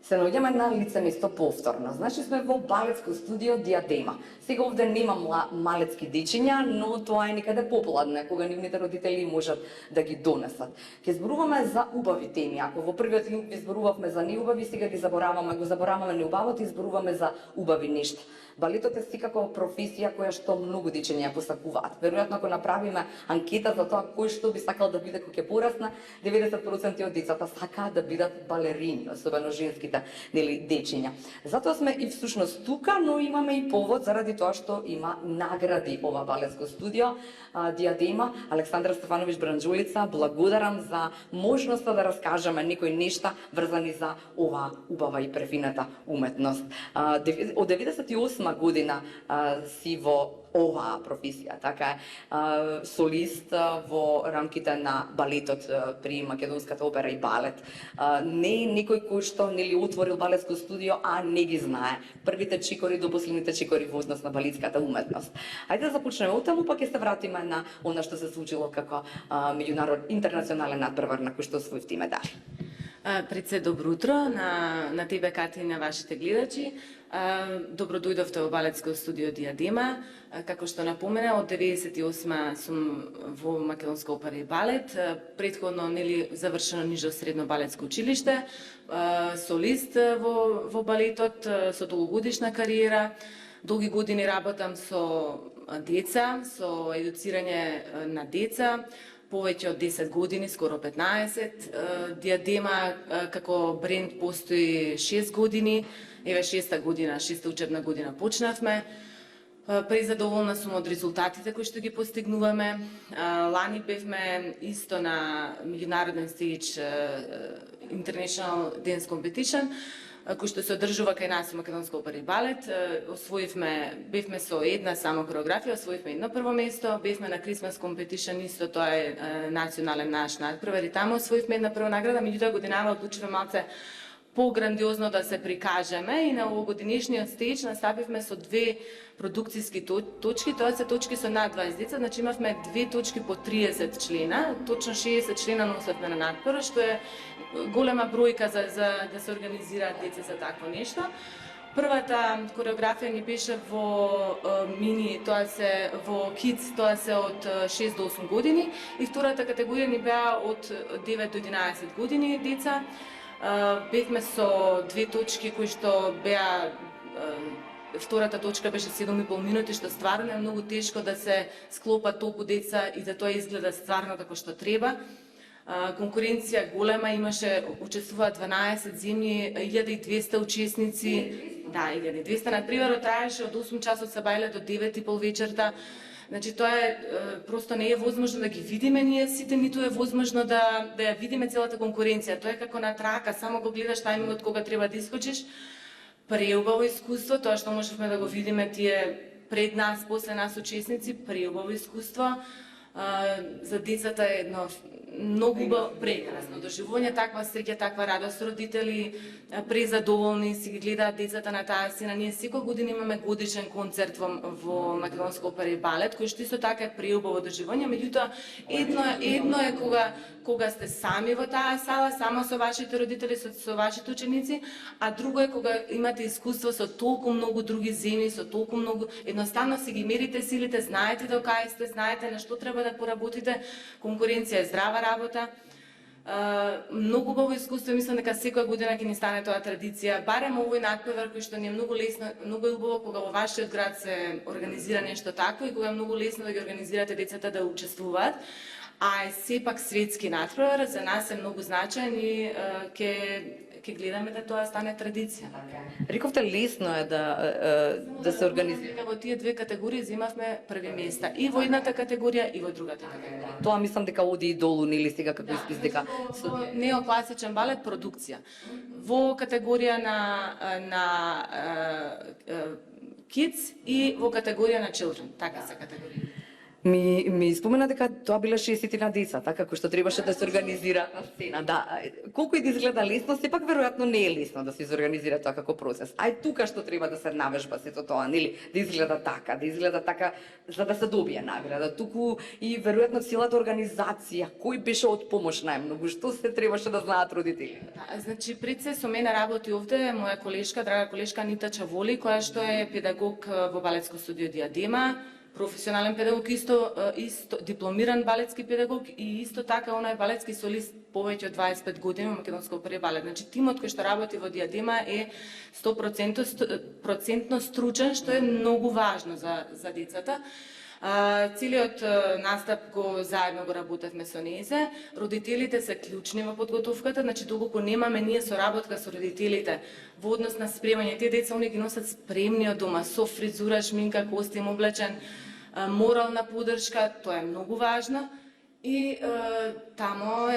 Се наоѓаме на лице место повторно. Значи сме во балетско студио Диадема. Сега овде нема малецки дечиња, но тоа е некаде попладне, кога нивните родители можат да ги донесат. Ќе зборуваме за убави теми. Ако во првиот линк ви зборувавме за неубави, сега ги забораваме неубавото и зборуваме за убави нешта. Балетот е секако професија која што многу дечиња ја посакуваат. Веројатно ако направиме анкета за тоа кој што би сакал да биде кога ќе порасне, 90% од децата сакаат да бидат балерини, особено женските дечиња. Затоа сме и всушност тука, но имаме и повод заради тоа што има награди ова балетско студио Диадема. Александра Стефанович Бранџулица, благодарам за можноста да раскажеме некои нешта врзани за ова убава и префината уметност. Од 98 година си во оваа професија, така е, солист во рамките на балетот при Македонската опера и балет. Не е некој кој што нели отворил балетско студио, а не ги знае првите чекори до последните чекори во однос на балетската уметност. Ајде да започнеме од таму, па ќе се вратиме на она што се случило како интернационален надпревар на кој што освоивте медали. Пред се добро утро на тебе, Кати, и на вашите гледачи. Добро дојдовте во балетско студио Диадема. Како што напомена, од 98 сум во Македонска опера и балет. Претходно нели завршено нижо средно балетско училиште, солист во балетот со долгогодишна кариера. Долги години работам со деца, со едуцирање на деца. Повеќе од 10 години, скоро 15. Диадема како бренд постои 6 години. Еве 6-та година, 6-та учебна година почнавме. Презадоволна сум од резултатите кои што ги постигнуваме. Лани бевме исто на меѓународен стејдж International Dance Competition, кој што се одржува кај нас во Македонска опера и балет. Бевме со една само хореографија, освоивме едно прво место, бевме на Christmas Competition, исто тоа е национален наш надпревар и таму освоивме една прва награда, меѓутоа годинава одлучивме малце по-грандиозно да се прикажеме и на овогодинешниот стејдж настапивме со две продукцијски точки. Тоа се точки со над 20 деца, значи имавме две точки по 30 члена, точно 60 члена носевме на надпревар, што е голема бројка за да се организираат деца за такво нешто. Првата хореографија ни беше во мини, тоа се во Kids, тоа се од 6 до 8 години, и втората категорија ни беа од 9 до 11 години деца. Бевме со две точки кои што беа, втората точка беше 7,5 минути, што стварно е многу тешко да се склопат толку деца и да тоа изгледа стварно како што треба. Конкуренција голема, учествуваат 12 земји, 1200 учесници. Да, 1200 надпреварот траеше од 8 часот сабајле до 9:30 вечерта. Значи тоа е просто не е возможно да ги видиме ние сите, ниту е возможно да ја видиме целата конкуренција. Тоа е како на трака, само го гледаш тајмингот кога треба да искочиш. Преубаво искуство, тоа што можевме да го видиме тие пред нас, после нас учесници, преубаво искуство. За децата е едно многу прекрасно доживување, таква среќа, таква радост, родители презадоволни си ги гледаат децата на таа сцена. Ние секоја година имаме годишен концерт во Македонска опера и балет, кој што исто така е преубаво доживување, меѓутоа едно е кога сте сами во таа сала, само со вашите родители, со вашите ученици, а друго е кога имате искуство со толку многу други земји, со толку многу, едноставно си ги мерите силите, знаете до кај сте, знаете на што треба да поработите. Конкуренција е здрава работа. Многу убаво искуство, мислам дека секоја година ќе ни стане тоа традиција, барем овој надпревар кој што ни е многу лесно, многу е убаво кога во вашиот град се организира нешто такво и кога е многу лесно да ги организирате децата да учествуваат. А е сепак светски надпревар, за нас е многу значаен и ќе гледаме да тоа стане традиција. Рековте лесно е да се организира. Во тие две категории земавме први места и во едната категорија и во другата категорија. Тоа мислам дека оди и долу, нели сега како испис дека неокласичен балет продукција. Во категорија на Kids и во категорија на Children, така се категорија. Ми спомена дека тоа биле 60 деца, така како што требаше да се организира сцена. Да, колку и да изгледа лесно, сепак веројатно не е лесно да се изорганизира тоа како процес. Ај тука што треба да се навежба сето тоа, нели, да изгледа така за да се добие награда. Туку и веројатно целата организација, кој беше од помош најмногу, што се требаше да знаат родителите. Да, значи пред се со мене работи овде моја колешка, драга колешка Анита Чаволи, која што е педагог во балетско студио Диадема, професионален педагог, исто дипломиран балетски педагог и исто така она е балетски солист повеќе од 25 години во Македонска опера и балет. Значи тимот кој што работи во Диадема е 100% стручен, што е многу важно за децата. Целиот настап заедно го работевме со незе. Родителите се клучни во подготовката, значи доколку немаме ние соработка со родителите во однос на спремање, тие деца они ги носат спремни од дома со фризура, шминка, костим облечен, морална поддршка, тоа е многу важно. И тамо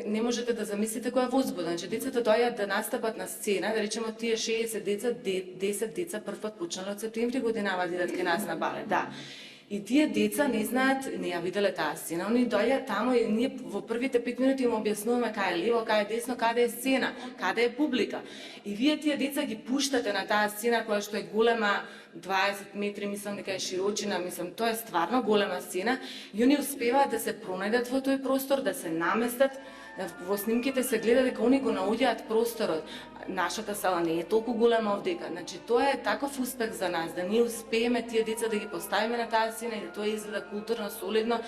не можете да замислите која возбуда. Значи децата доаѓаат да настапат на сцена, да речеме тие 60 деца, 10 деца првпат почнале од септември годинава да идат кај нас на балет. Да. И тие деца не знаат, не ја виделе таа сцена. Они доаѓаат тамо и ние во првите 5 минути им објаснуваме кај е лево, кај е десно, каде е сцена, каде е публика. И вие тие деца ги пуштате на таа сцена која што е голема, 20 метри, мислам дека е широчина, мислам, тоа е стварно голема сцена и они успеваат да се пронајдат во тој простор, да се наместат. Во снимките се гледа дека они го наоѓаат просторот. Нашата сала не е толку голема овдека. Значи тоа е таков успех за нас, да ние успееме тие деца да ги поставиме на таа сцена и да тоа изгледа културно, солидно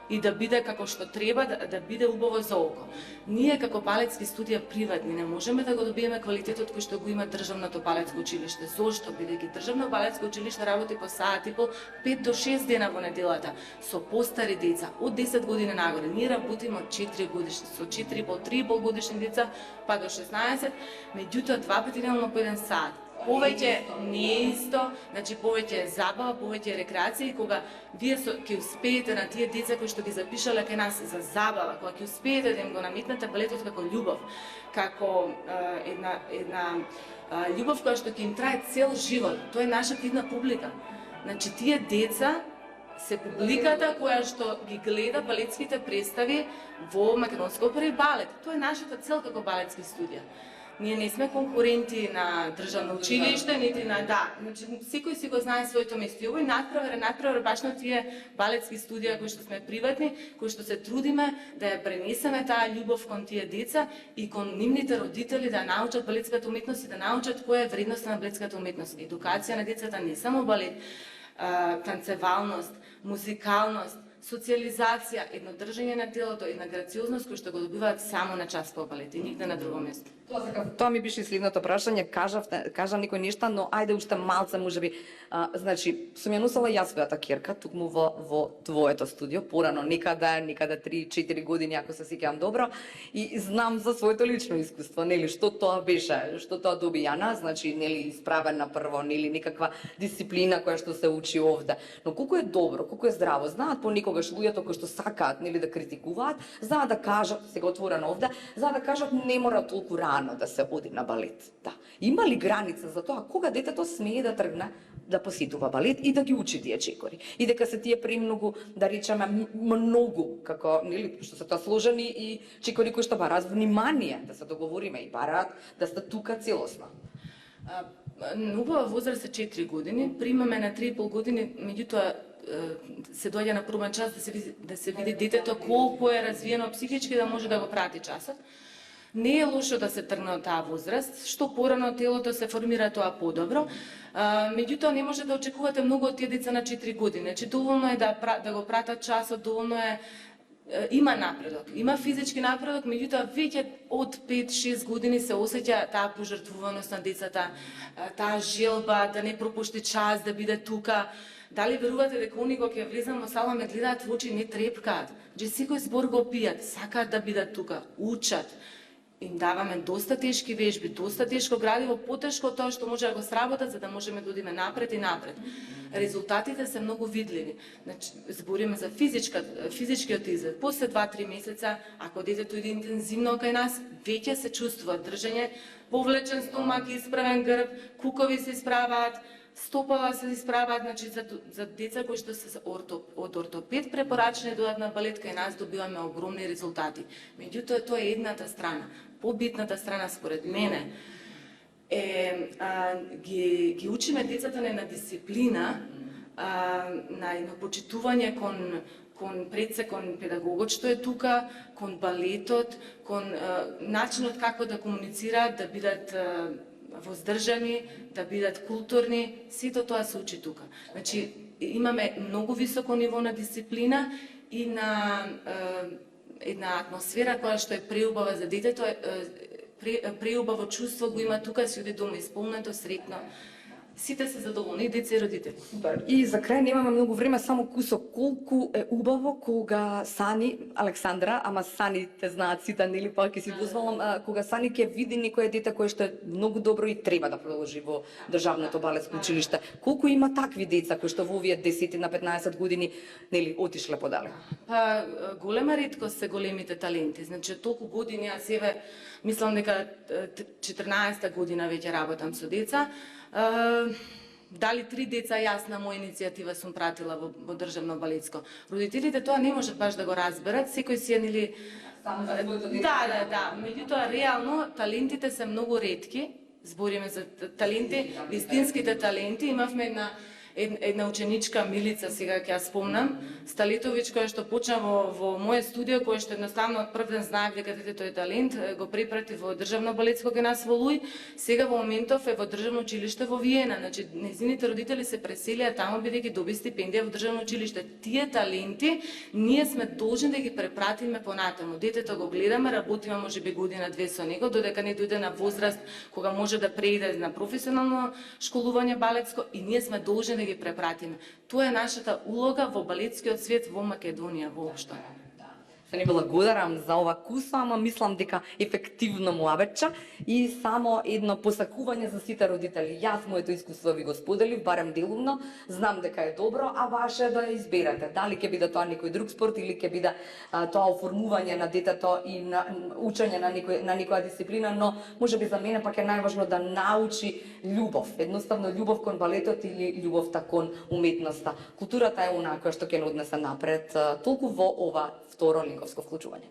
и да биде како што треба, да биде убаво за око. Ние како балетски студија приватни не можеме да го добиеме квалитетот кој што го има државното балетско училиште. Зошто? Бидејќи државно балетско училиште работи по саат и пол, 5 до 6 дена во неделата со постари деца од 10 години нагоре. Ние работиме од 4 годишни, со 4,5-3,5 годишни деца па до 16, меѓутоа 2 пати дневно по 1 саат. Повеќе не е исто, значи повеќе е забава, повеќе е рекреација и кога вие ќе успеете на тие деца кои што ги запишале кај нас за забава, кога ќе успеете да им го наметнете балетот како љубов, како една љубов која што ќе им трае цел живот. Тоа е наша активна публика. Значи тие деца се публиката која што ги гледа балетските представи во Македонска опера и балет. Тоа е нашата цел како балетски студија. Ние не сме конкуренти на државно училиште, нити на значи секој си го знае своето место. И овој надпревар баш на тие балетски студија кои што сме приватни, кои што се трудиме да ја пренесеме таа љубов кон тие деца и кон нивните родители да научат балетската уметност и да научат која е вредноста на балетската уметност. Едукација на децата не само балет, танцевалност, музикалност, социализација, едно држање на телото, една грациозност кој што го добиваат само на час по балет и нигде на друго место. Тоа ми беше следното прашање, кажа некои нешта, но ајде уште малце можеби. Значи, сум ја носела јас својата ќерка тукму во твоето студио, порано некаде 3-4 години ако се сеќавам добро, и знам за своето лично искуство, нели, што тоа беше, што тоа доби Јана, значи, нели, исправена прво, нели, некаква дисциплина која што се учи овде. Но колку е добро, колку е здраво, знаат понекогаш луѓето кои што сакаат, нели, да критикуваат, знаат да кажат, сега отворено овде, знаат да кажат не мора толку рано да се оди на балет. Да. Има ли граница за тоа кога детето смее да тргне да посетува балет и да ги учи тие чекори? И дека се тие премногу, да речеме, многу, како, нели, што се тоа сложени и чекори кои што бараат внимание, да се договориме и бараат да сте тука целосно. Убава возраст е 4 години, примаме на 3,5 години, меѓутоа се доаѓа на пробен час да се види детето колку е развиено психички да може да го прати часот. Не е лошо да се тргне од таа возраст, што порано телото се формира тоа подобро. Меѓутоа не може да очекувате многу од тие деца на 4 години. Значи доволно е да го пратат часот, доволно е има напредок, има физички напредок, меѓутоа веќе од 5-6 години се осеќа таа пожртвуваност на децата, таа желба да не пропушти час, да биде тука. Дали верувате дека они кога ќе влезам во сала ме гледаат во очи, не трепкаат, че секој збор го пијат, сакаат да бидат тука, учат. Им даваме доста тешки вежби, доста тешко градиво, потешко од тоа што може да го сработат за да можеме да одиме напред и напред. Резултатите се многу видливи. Значи, збориме за физичкиот изглед. После 2-3 месеца, ако детето иде интензивно кај нас, веќе се чувствува држање, повлечен стомак, исправен грб, кукови се исправаат, стопала се исправаат, значи за деца кои што се од ортопед препорачени доаѓаат на балетка и нас добиваме огромни резултати. Меѓутоа тоа е едната страна. Побитната страна според мене е ги учиме децата на дисциплина, на едно почитување кон предсе, кон педагогот што е тука, кон балетот, кон начинот како да комуницираат, да бидат воздржани, да бидат културни, сето тоа се учи тука. Значи, имаме многу високо ниво на дисциплина и на една атмосфера која што е преубава за детето, преубаво чувство го има тука, си оди дома исполнето, сретно. Сите се задоволни, деца и родители. Супер. И за крај немаме многу време, само кусок. Колку е убаво кога Сани, Александра, ама Сани те знаат сите, нели, па ќе си дозволам, кога Сани ќе види некое дете кое што е многу добро и треба да продолжи во државното балетско училиште. Колку има такви деца кои што во овие 10 на 15 години, нели, отишле подалеку? Па голема реткост се големите таленти. Значи толку години јас еве мислам дека 14-та година веќе работам со деца. Дали 3 деца јас на моја иницијатива сум пратила во државно балетско. Родителите тоа не можат баш да го разберат, секој си е нели Да, меѓутоа реално талентите се многу ретки. Збориме за таленти, вистинските таленти. Имавме една ученичка Милица, сега ќе ја спомнам, Сталитович, која што почна во моје студио, која што едноставно од прв ден знаев дека детето е талент, го препрати во државно балетско кај нас во Луј, сега во моментов е во државно училиште во Виена. Значи, незините родители се преселија таму бидејќи доби стипендија во државно училиште. Тие таленти ние сме должни да ги препратиме понатаму. Детето го гледаме, работиме можеби година-две со него, додека не дојде на возраст кога може да преиде на професионално школување балетско и ние сме должни да ги препратиме. Тоа е нашата улога во балетскиот свет во Македонија воопшто. Се не благодарам за ова куса, ама мислам дека ефективно му абеча и само едно посакување за сите родители. Јас моето искуство ви го споделив, барем делумно, знам дека е добро, а ваше е да ја изберете. Дали ќе биде тоа некој друг спорт или ќе биде тоа оформување на детето и на учење на некоја дисциплина, но можеби за мене пак е најважно да научи љубов, едноставно љубов кон балетот или љубовта кон уметноста. Културата е онаа која што ќе не однесе напред толку во ова второ линковско вклучување.